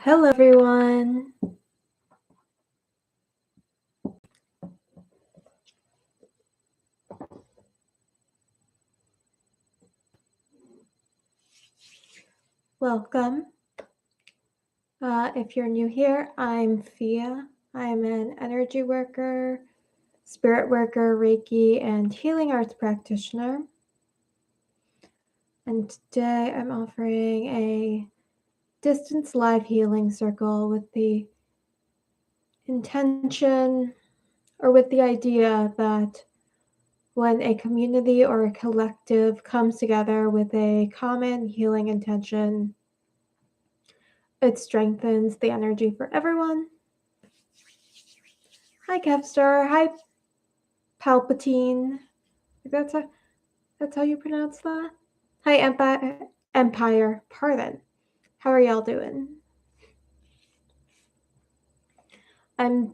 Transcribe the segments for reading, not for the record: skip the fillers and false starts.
Hello, everyone. Welcome. If you're new here, I'm Fiadh. I'm an energy worker, spirit worker, Reiki, and healing arts practitioner. And today I'm offering a distance live healing circle with the intention or with the idea that when a community or a collective comes together with a common healing intention, it strengthens the energy for everyone. Hi, Kevstar. Hi, Palpatine. That's how you pronounce that? Hi, Empire. Pardon. How are y'all doing? I'm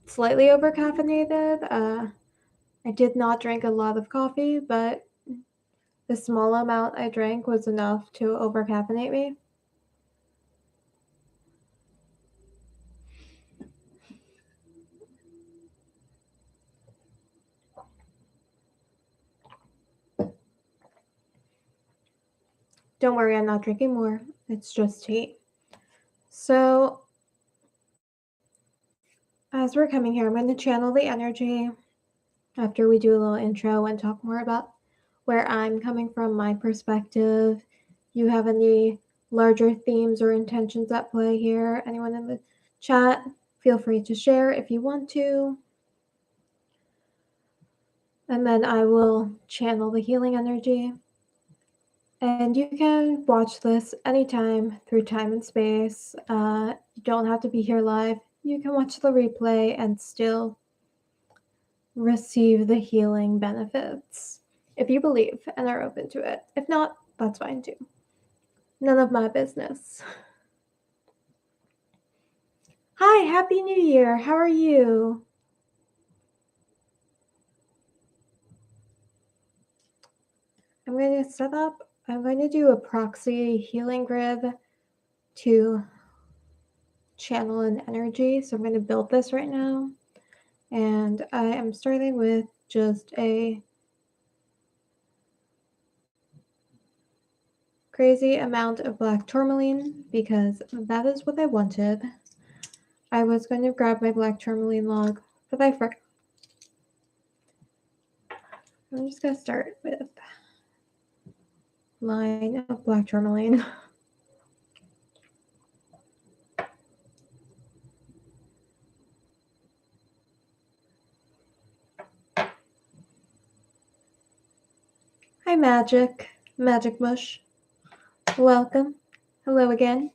slightly overcaffeinated. I did not drink a lot of coffee, but the small amount I drank was enough to overcaffeinate me. Don't worry, I'm not drinking more. It's just tea. So, as we're coming here, I'm going to channel the energy after we do a little intro and talk more about where I'm coming from, my perspective. You have any larger themes or intentions at play here? Anyone in the chat, feel free to share if you want to. And then I will channel the healing energy. And you can watch this anytime through time and space. You don't have to be here live. You can watch the replay and still receive the healing benefits if you believe and are open to it. If not, that's fine too. None of my business. Hi, Happy New Year. How are you? I'm going to set up, I'm going to do a proxy healing grid to channel an energy. So I'm going to build this right now. And I am starting with just a crazy amount of black tourmaline because that is what I wanted. I was going to grab my black tourmaline log, but I forgot. I'm just going to start with line of black tourmaline. Hi, Magic Mush. Welcome. Hello again.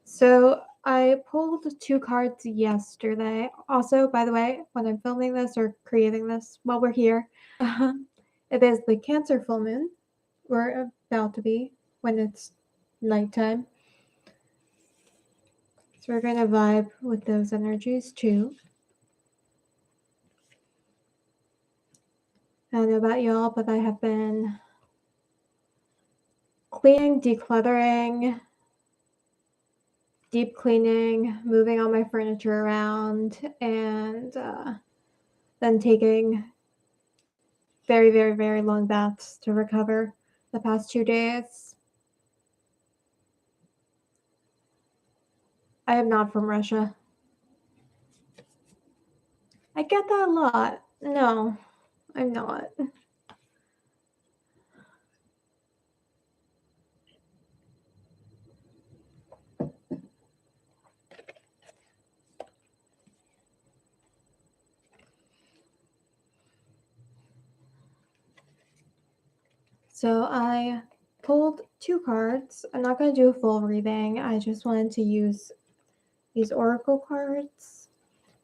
So I pulled 2 cards yesterday. Also, by the way, when I'm filming this or creating this while we're here, it is the Cancer full moon. We're about to be when it's nighttime. So we're going to vibe with those energies too. I don't know about y'all, but I have been cleaning, decluttering, deep cleaning, moving all my furniture around, and then taking very, very, very long baths to recover the past 2 days. I am not from Russia. I get that a lot. No, I'm not. So I pulled 2 cards. I'm not going to do a full reading. I just wanted to use these oracle cards.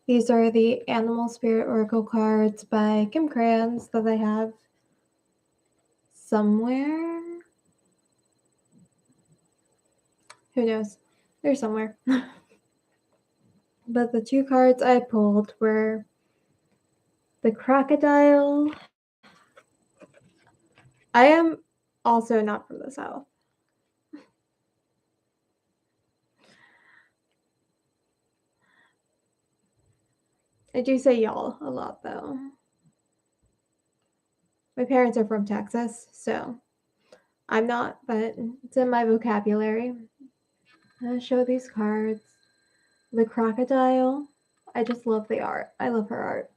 These are the Animal Spirit Oracle cards by Kim Krans that I have somewhere. Who knows? They're somewhere. But the 2 cards I pulled were the crocodile. I am also not from the South. I do say y'all a lot though. My parents are from Texas, so I'm not, but it's in my vocabulary. I'm gonna show these cards. The crocodile. I just love the art. I love her art.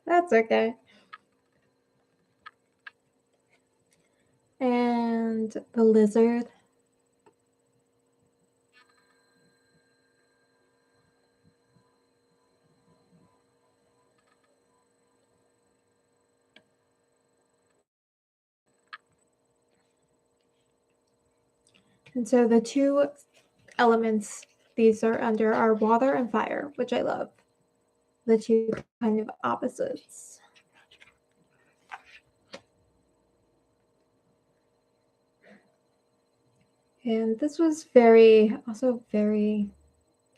That's okay. And the lizard. And so the two elements these are under are water and fire, which I love. The two kind of opposites. And this was also very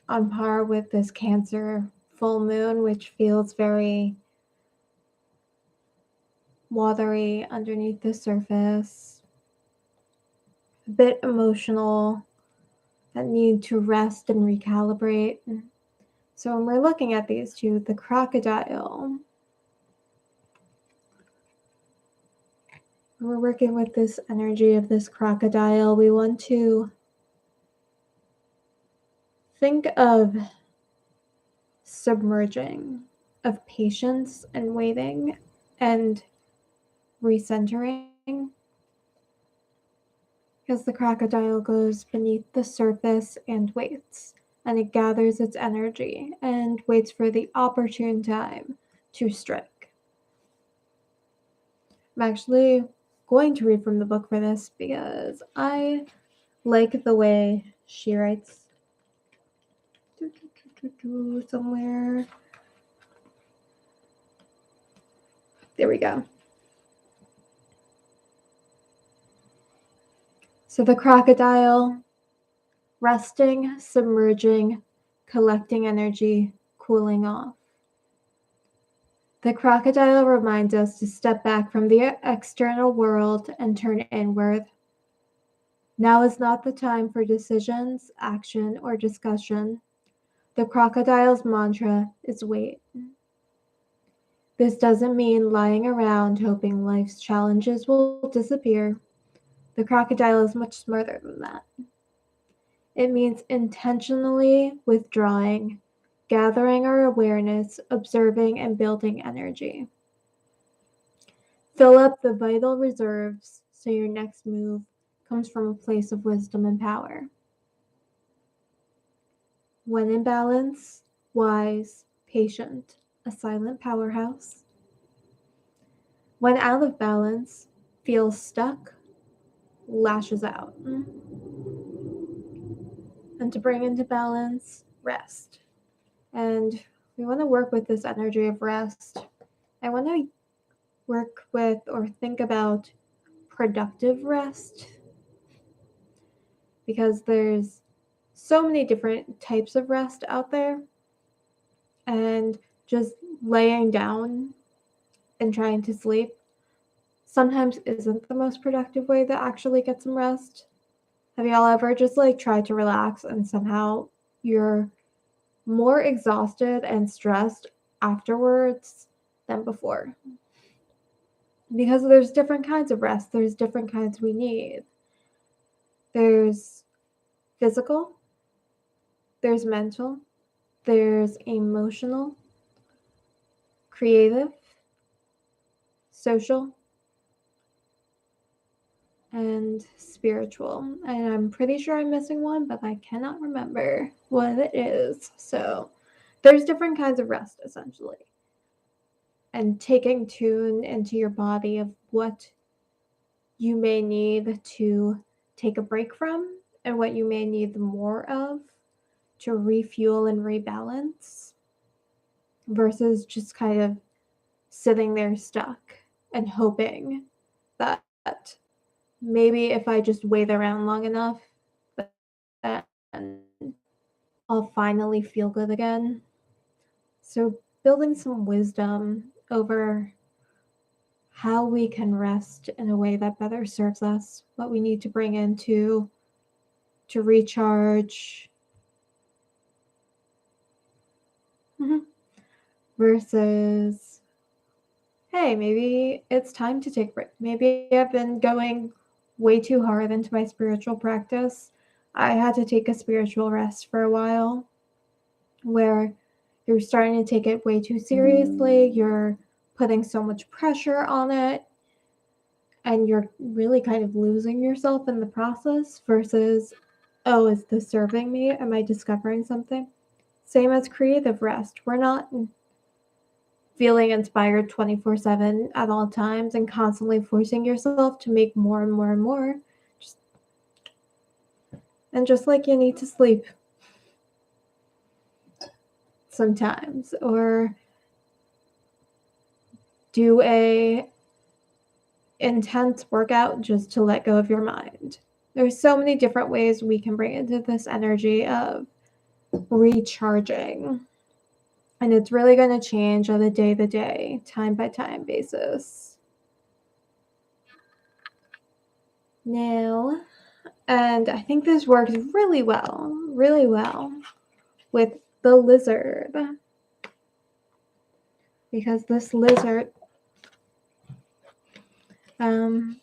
on par with this Cancer full moon, which feels very watery underneath the surface, a bit emotional, that need to rest and recalibrate. So when we're looking at these two, the crocodile, when we're working with this energy of this crocodile, we want to think of submerging, of patience and waiting and recentering. Because the crocodile goes beneath the surface and waits, and it gathers its energy and waits for the opportune time to strike. I'm actually going to read from the book for this because I like the way she writes. Somewhere. There we go. So the crocodile, resting, submerging, collecting energy, cooling off. The crocodile reminds us to step back from the external world and turn inward. Now is not the time for decisions, action, or discussion. The crocodile's mantra is wait. This doesn't mean lying around hoping life's challenges will disappear. The crocodile is much smarter than that. It means intentionally withdrawing, gathering our awareness, observing, and building energy. Fill up the vital reserves so your next move comes from a place of wisdom and power. When in balance, wise, patient, a silent powerhouse. When out of balance, feels stuck, lashes out. And to bring into balance, rest. And we want to work with this energy of rest. I want to work with or think about productive rest because there's so many different types of rest out there, and just laying down and trying to sleep sometimes isn't the most productive way to actually get some rest. Have y'all ever just tried to relax and somehow you're more exhausted and stressed afterwards than before? Because there's different kinds of rest, there's different kinds we need. There's physical, there's mental, there's emotional, creative, social, and spiritual. And I'm pretty sure I'm missing one, but I cannot remember what it is. So there's different kinds of rest essentially. And taking tune into your body of what you may need to take a break from and what you may need more of to refuel and rebalance versus just kind of sitting there stuck and hoping that maybe if I just wait around long enough, then I'll finally feel good again. So building some wisdom over how we can rest in a way that better serves us, what we need to bring into to recharge versus, hey, maybe it's time to take a break. Maybe I've been going way too hard into my spiritual practice. I had to take a spiritual rest for a while where you're starting to take it way too seriously. You're putting so much pressure on it, and you're really kind of losing yourself in the process versus, oh, is this serving me? Am I discovering something? Same as creative rest. We're not feeling inspired 24/7 at all times and constantly forcing yourself to make more and more and more. And just like you need to sleep sometimes or do a intense workout just to let go of your mind. There's so many different ways we can bring into this energy of recharging. And it's really going to change on a day-to-day, time-by-time basis. Now, and I think this works really well with the lizard. Because this lizard, the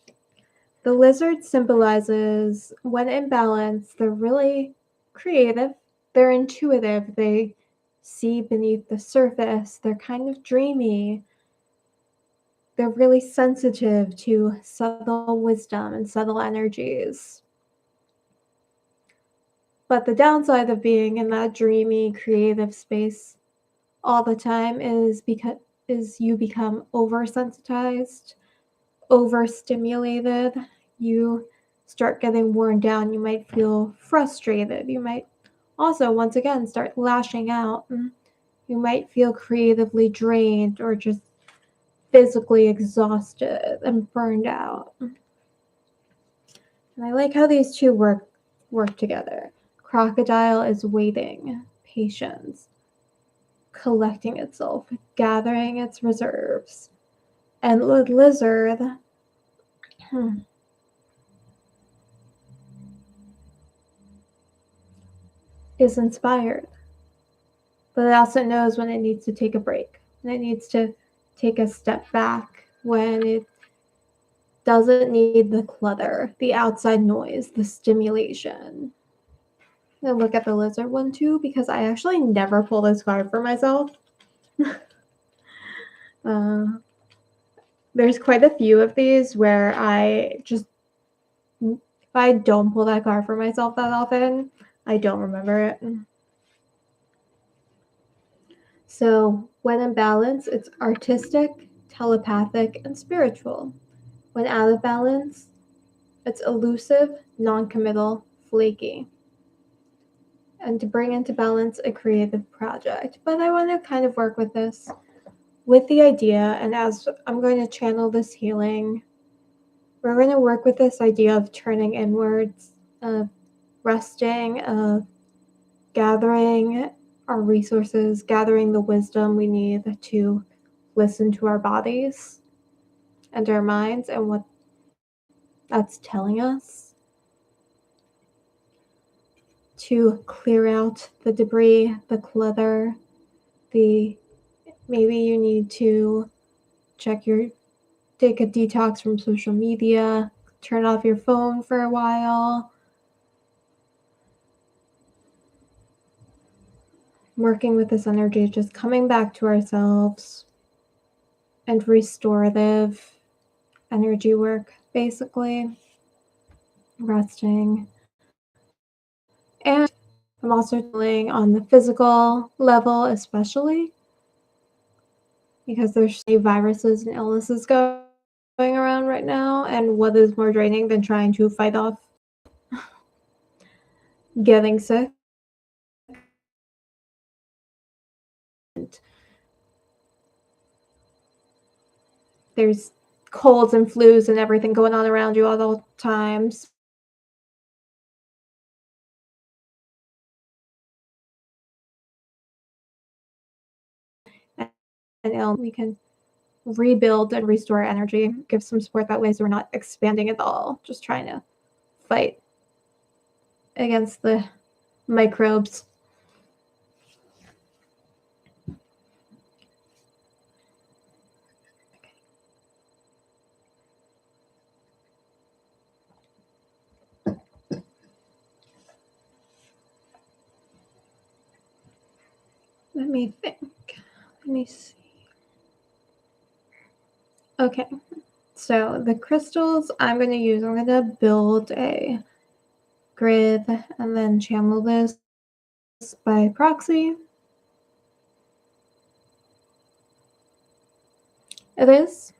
lizard symbolizes when in balance, they're really creative, they're intuitive, they see beneath the surface, they're kind of dreamy, they're really sensitive to subtle wisdom and subtle energies. But the downside of being in that dreamy, creative space all the time is you become oversensitized, overstimulated. You start getting worn down. You might feel frustrated. You might also, once again, start lashing out. You might feel creatively drained or just physically exhausted and burned out. And I like how these two work together. Crocodile is waiting, patience, collecting itself, gathering its reserves. And the lizard is inspired, but it also knows when it needs to take a break, when it needs to take a step back, when it doesn't need the clutter, the outside noise, the stimulation. And look at the lizard one too, because I actually never pull this card for myself. There's quite a few of these where if I don't pull that card for myself that often, I don't remember it. So when in balance, it's artistic, telepathic, and spiritual. When out of balance, it's elusive, non-committal, flaky. And to bring into balance a creative project. But I want to kind of work with this, with the idea, and as I'm going to channel this healing, we're going to work with this idea of turning inwards, of resting, of gathering our resources, gathering the wisdom we need to listen to our bodies and our minds and what that's telling us, to clear out the debris, the clutter, maybe you need to take a detox from social media, turn off your phone for a while. Working with this energy, just coming back to ourselves and restorative energy work, basically. Resting. And I'm also feeling on the physical level, especially because there's so many viruses and illnesses going around right now. And what is more draining than trying to fight off getting sick? There's colds and flus and everything going on around you all the times. And we can rebuild and restore energy, give some support that way so we're not expanding at all, just trying to fight against the microbes. Let me think. Let me see. Okay. So the crystals I'm going to use, I'm going to build a grid and then channel this by proxy. It is.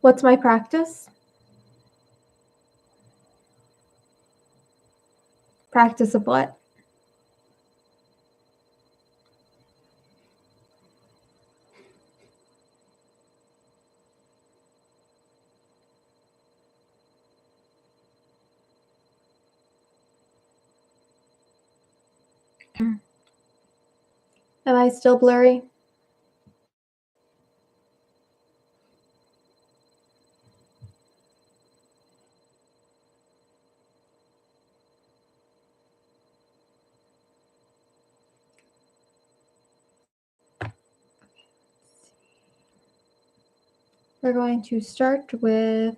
What's my practice? Practice of what? Am I still blurry? We're going to start with,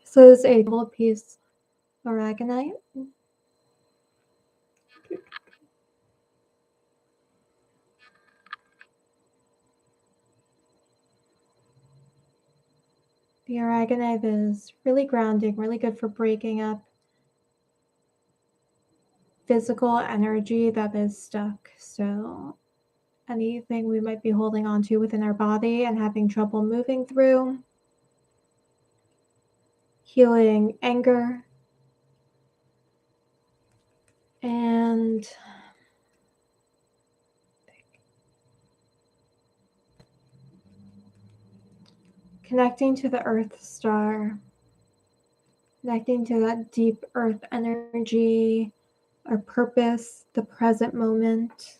so this is a double piece aragonite. The aragonite is really grounding, really good for breaking up physical energy that is stuck. So anything we might be holding on to within our body and having trouble moving through, healing anger, and connecting to the Earth Star, connecting to that deep Earth energy, our purpose, the present moment.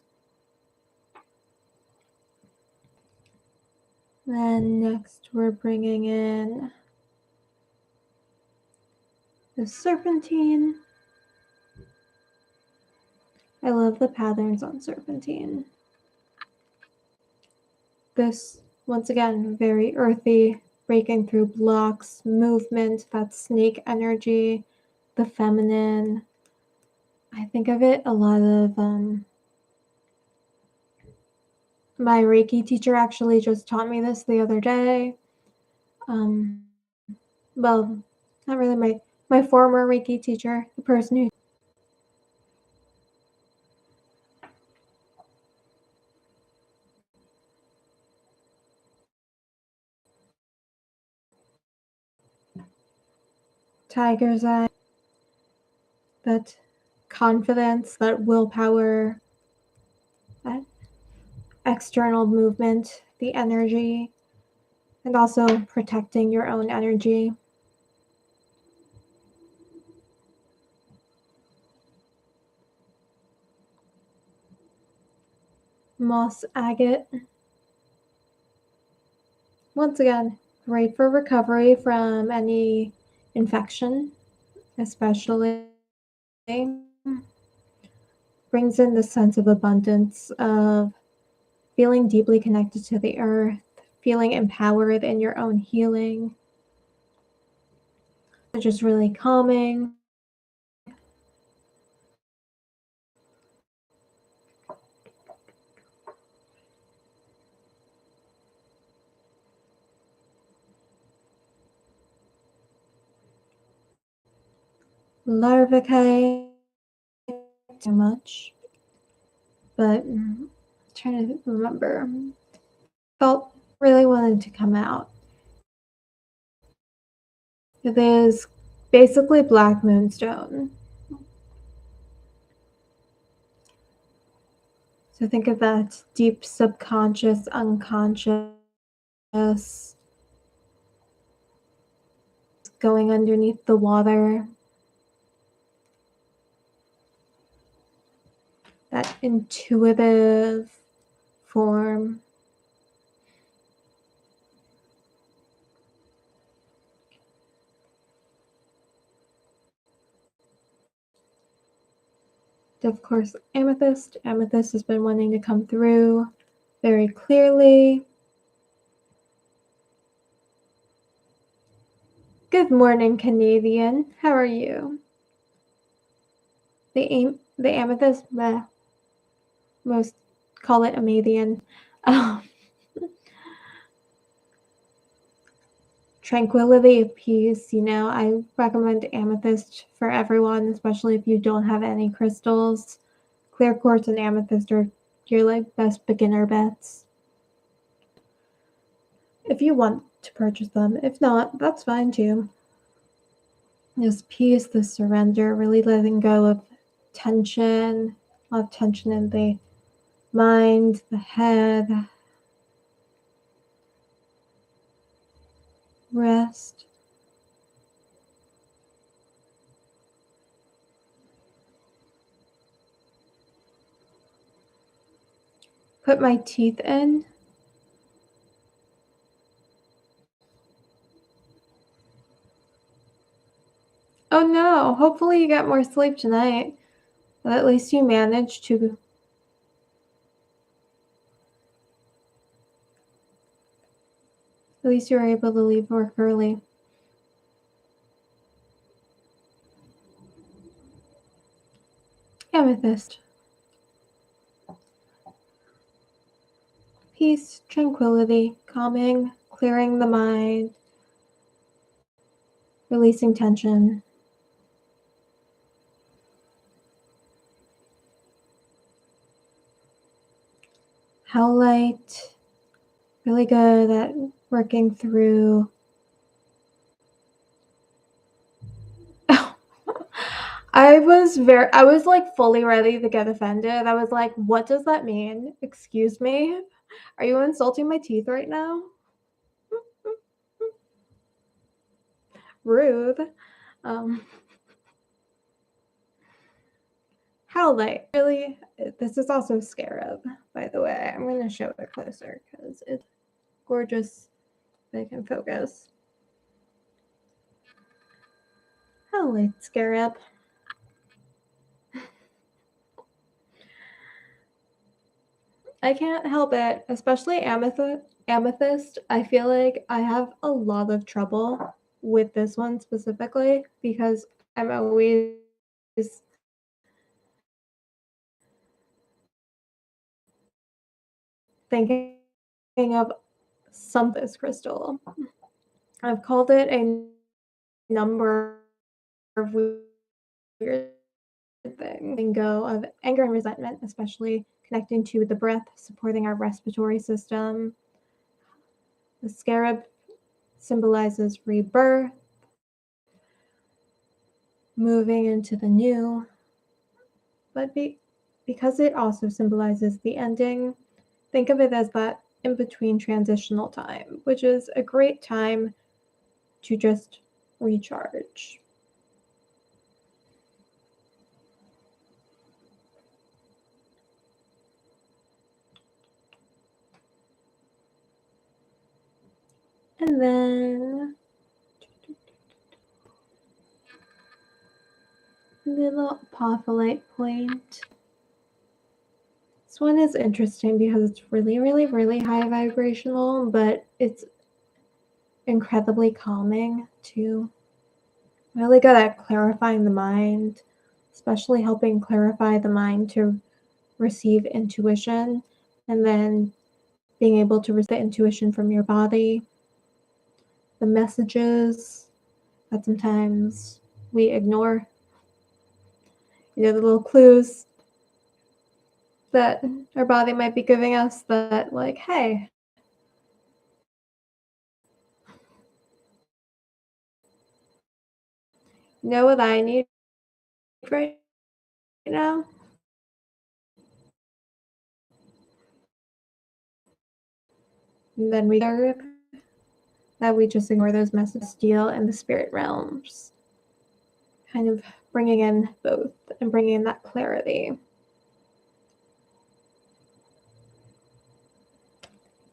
Then next we're bringing in the serpentine. I love the patterns on serpentine. This, once again, very earthy, breaking through blocks, movement, that snake energy, the feminine. I think of it a lot of, my Reiki teacher actually just taught me this the other day. Well, not really my former Reiki teacher, the person who tiger's eye, that confidence, that willpower, that external movement, the energy, and also protecting your own energy. Moss agate. Once again, great for recovery from any infection, especially. Brings in the sense of abundance, of feeling deeply connected to the earth, feeling empowered in your own healing. Just really calming. Larvicide, too much, but I'm trying to remember. Felt really wanted to come out. It is basically black moonstone. So think of that deep subconscious, unconscious, going underneath the water. That intuitive form. Of course, amethyst. Amethyst has been wanting to come through very clearly. Good morning, Canadian. How are you? The amethyst, most call it Amadian. Tranquility of peace. I recommend amethyst for everyone, especially if you don't have any crystals. Clear quartz and amethyst are your best beginner bets. If you want to purchase them. If not, that's fine too. This peace, this surrender, really letting go of tension, a lot of tension in the mind, the head. Rest. Put my teeth in. Oh no, hopefully you get more sleep tonight. But at least you managed to. At least you were able to leave work early. Amethyst. Peace, tranquility, calming, clearing the mind, releasing tension. Howlite, really good at working through. I was like fully ready to get offended. I was like, what does that mean? Excuse me? Are you insulting my teeth right now? Rude. Howlite. Really, this is also scarab, by the way. I'm going to show it closer because it's gorgeous. They can focus. Howlite scarab. I can't help it, especially amethyst. I feel like I have a lot of trouble with this one specifically because I'm always thinking of something crystal. I've called it a number of weird things. And go of anger and resentment, especially connecting to the breath, supporting our respiratory system. The scarab symbolizes rebirth, moving into the new, but because it also symbolizes the ending, think of it as that in between transitional time, which is a great time to just recharge. And then little apophyllite point. This one is interesting because it's really, really, really high vibrational, but it's incredibly calming too. Really good at clarifying the mind, especially helping clarify the mind to receive intuition and then being able to receive the intuition from your body, the messages that sometimes we ignore, the little clues that our body might be giving us that, like, hey, you know what I need right now? And then we just ignore those messages, steal in the spirit realms, kind of bringing in both and bringing in that clarity.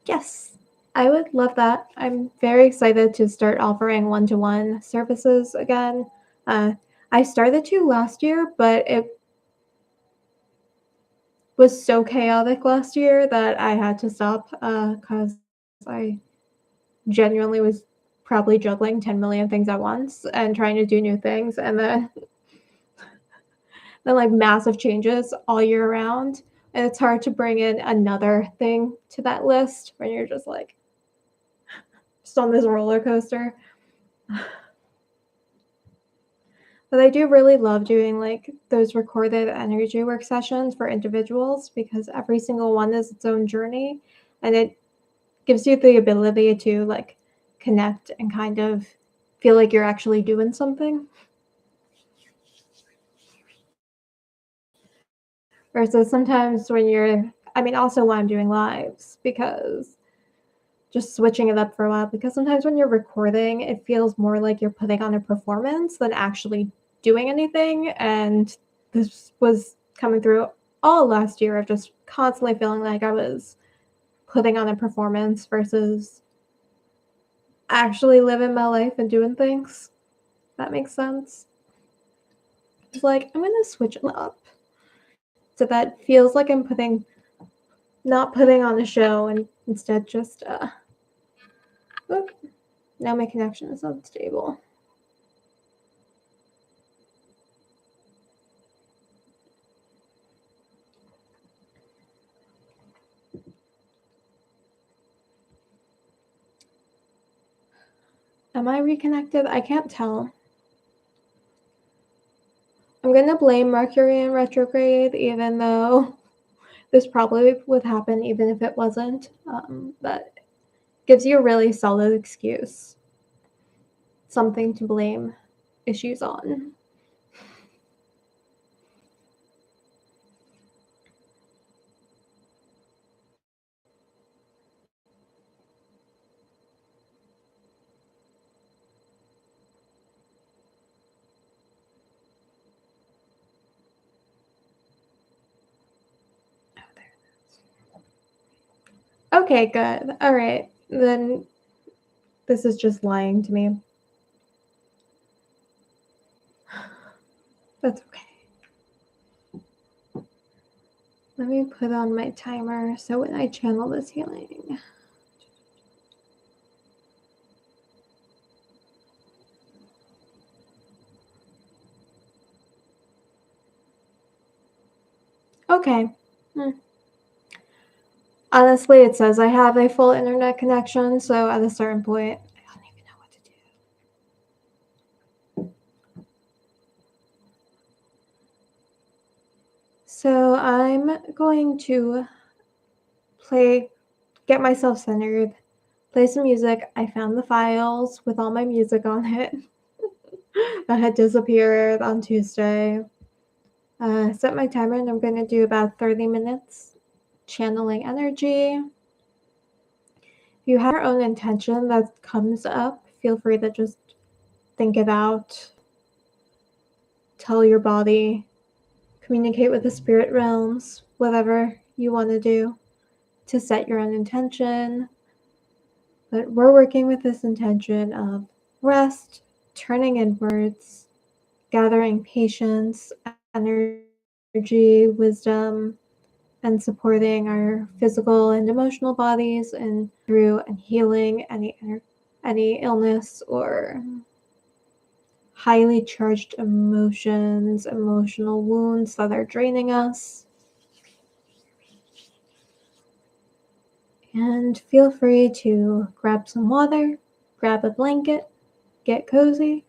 Yes, I would love that. I'm very excited to start offering one-to-one services again. Uh, I started to last year, but it was so chaotic last year that I had to stop because I genuinely was probably juggling 10 million things at once and trying to do new things, and then like massive changes all year round. And it's hard to bring in another thing to that list when you're just like just on this roller coaster. But I do really love doing like those recorded energy work sessions for individuals because every single one is its own journey, and it gives you the ability to like connect and kind of feel like you're actually doing something. Versus sometimes when also when I'm doing lives, because just switching it up for a while, because sometimes when you're recording, it feels more like you're putting on a performance than actually doing anything. And this was coming through all last year of just constantly feeling like I was putting on a performance versus actually living my life and doing things. That makes sense. It's like, I'm going to switch it up so that feels like I'm not putting on a show and instead just, whoop, now my connection is unstable. Am I reconnected? I can't tell. I'm going to blame Mercury in retrograde, even though this probably would happen even if it wasn't. But gives you a really solid excuse. Something to blame issues on. Okay, good. All right. Then this is just lying to me. That's okay. Let me put on my timer so when I channel this healing. Okay. Honestly, it says I have a full internet connection, so at a certain point, I don't even know what to do. So I'm going to get myself centered, play some music. I found the files with all my music on it that had disappeared on Tuesday. Set my timer, and I'm going to do about 30 minutes channeling energy. If you have your own intention that comes up, feel free to just think it out, tell your body, communicate with the spirit realms, whatever you want to do to set your own intention. But we're working with this intention of rest, turning inwards, gathering patience, energy, wisdom, and supporting our physical and emotional bodies and through and healing any illness or highly charged emotions, emotional wounds that are draining us. And feel free to grab some water, grab a blanket, get cozy,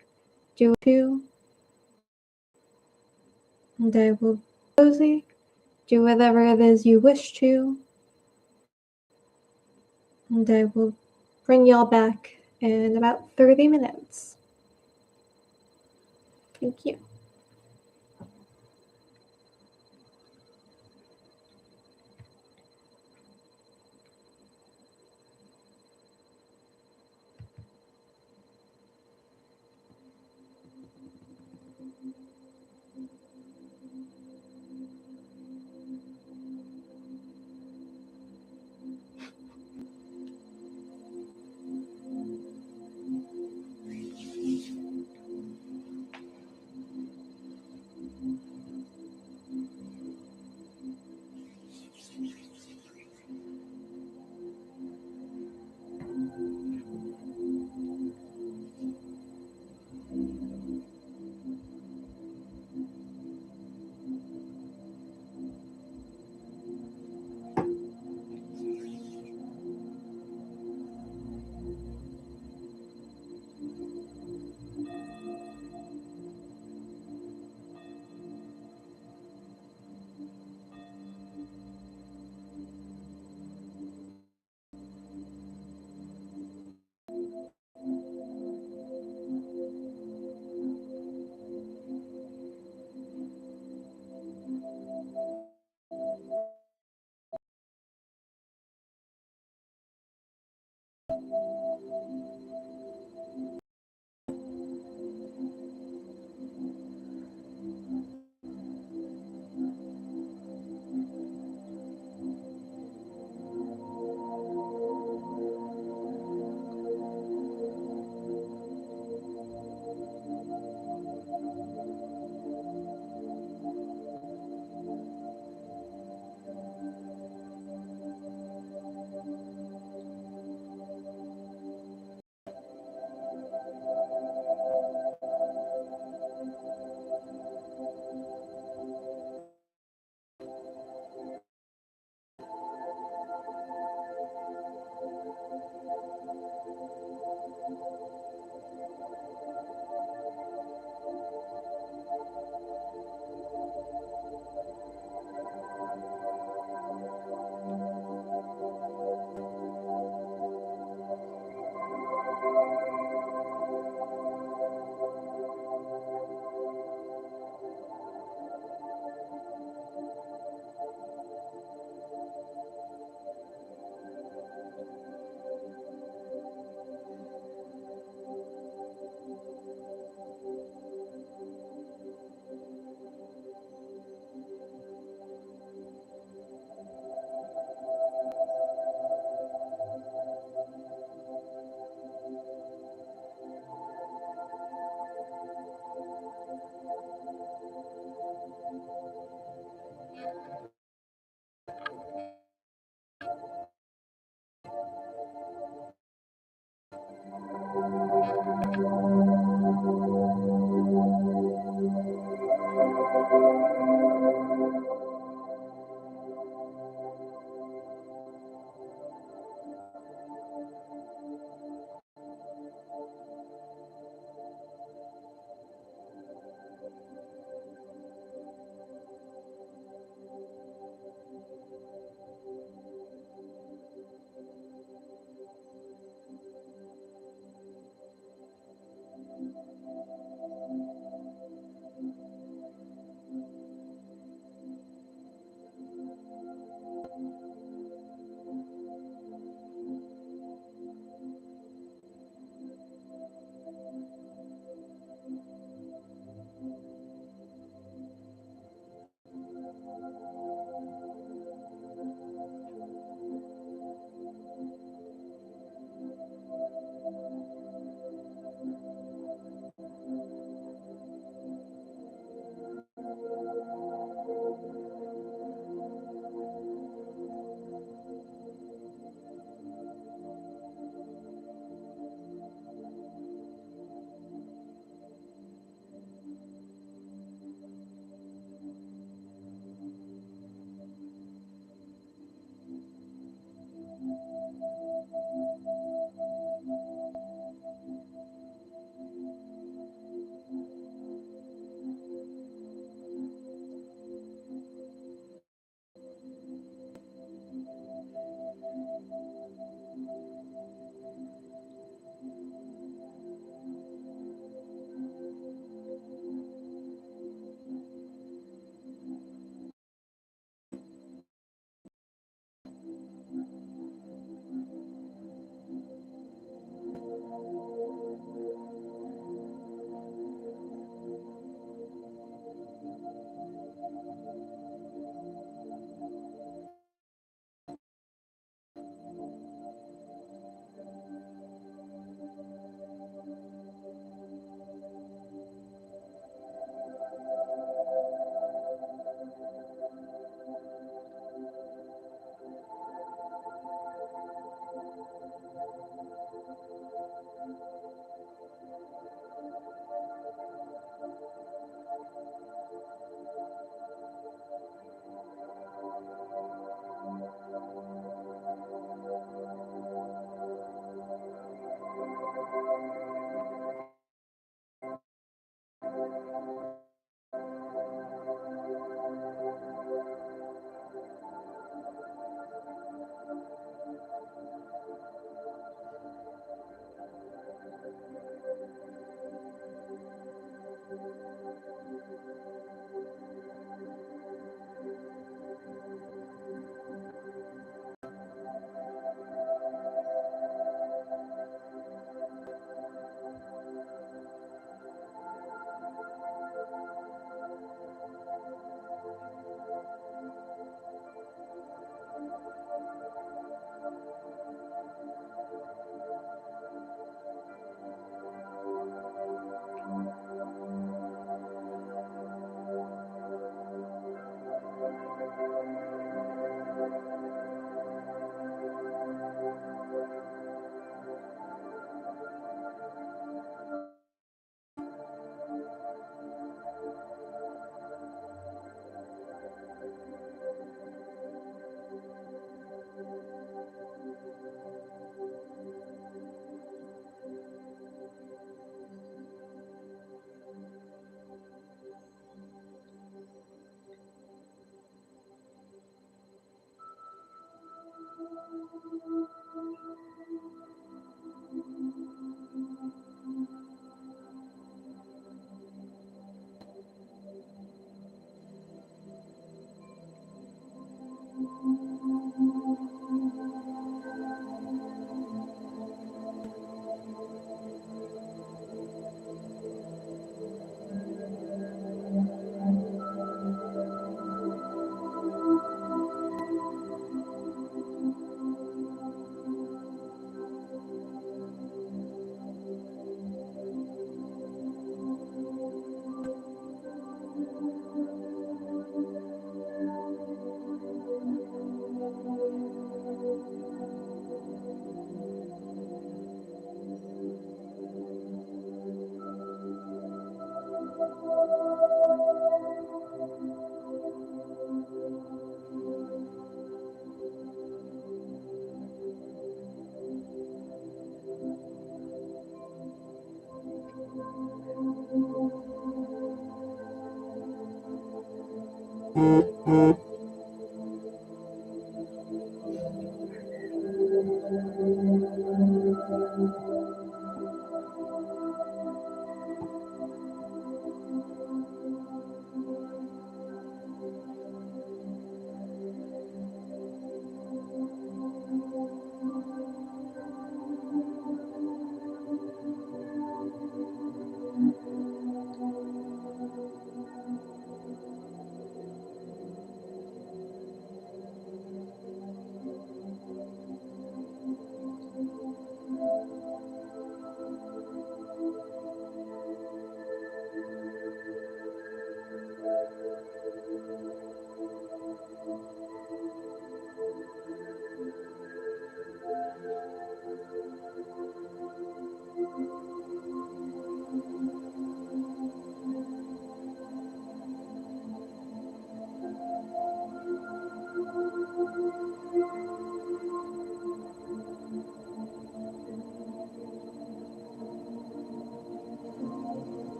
do too. And I will cozy, do whatever it is you wish to. And I will bring y'all back in about 30 minutes. Thank you.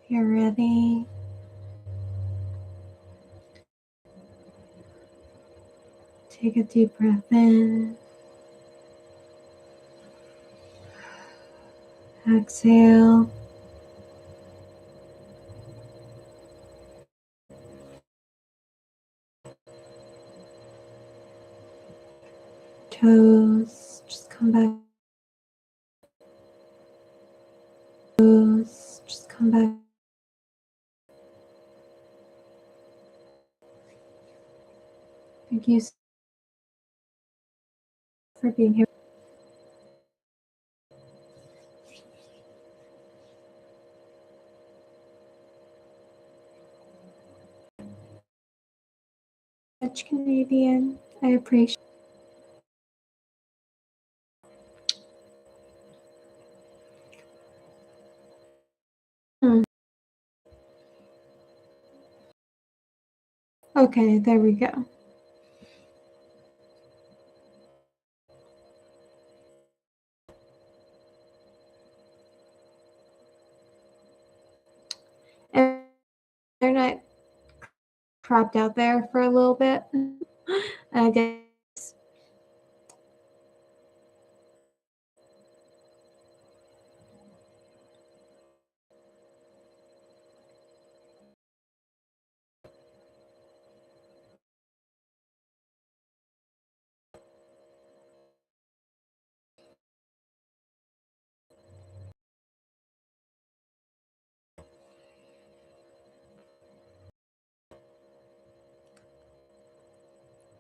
you're ready, take a deep breath in. Exhale. Toes, just come back. Toes, just come back. Thank you for being here. Much Canadian. I appreciate. Okay, there we go. Internet cropped out there for a little bit. I guess.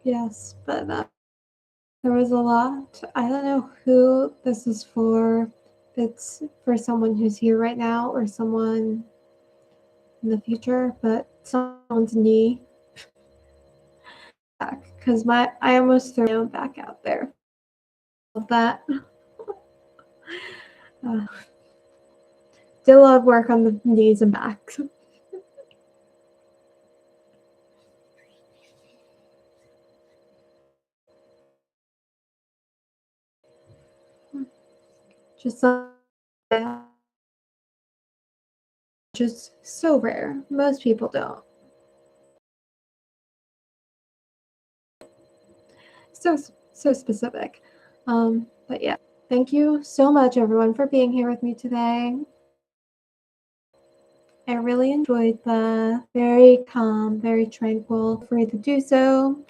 Yes, but there was a lot. I don't know who this is for. If it's for someone who's here right now or someone in the future, but someone's knee back because I almost threw my own back out there. That did a lot of work on the knees and backs. Just so rare. Most people don't. So specific. But yeah, thank you so much, everyone, for being here with me today. I really enjoyed the very calm, very tranquil. Feel free to do so.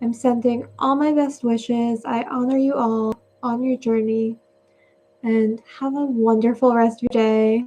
I'm sending all my best wishes. I honor you all on your journey, and have a wonderful rest of your day.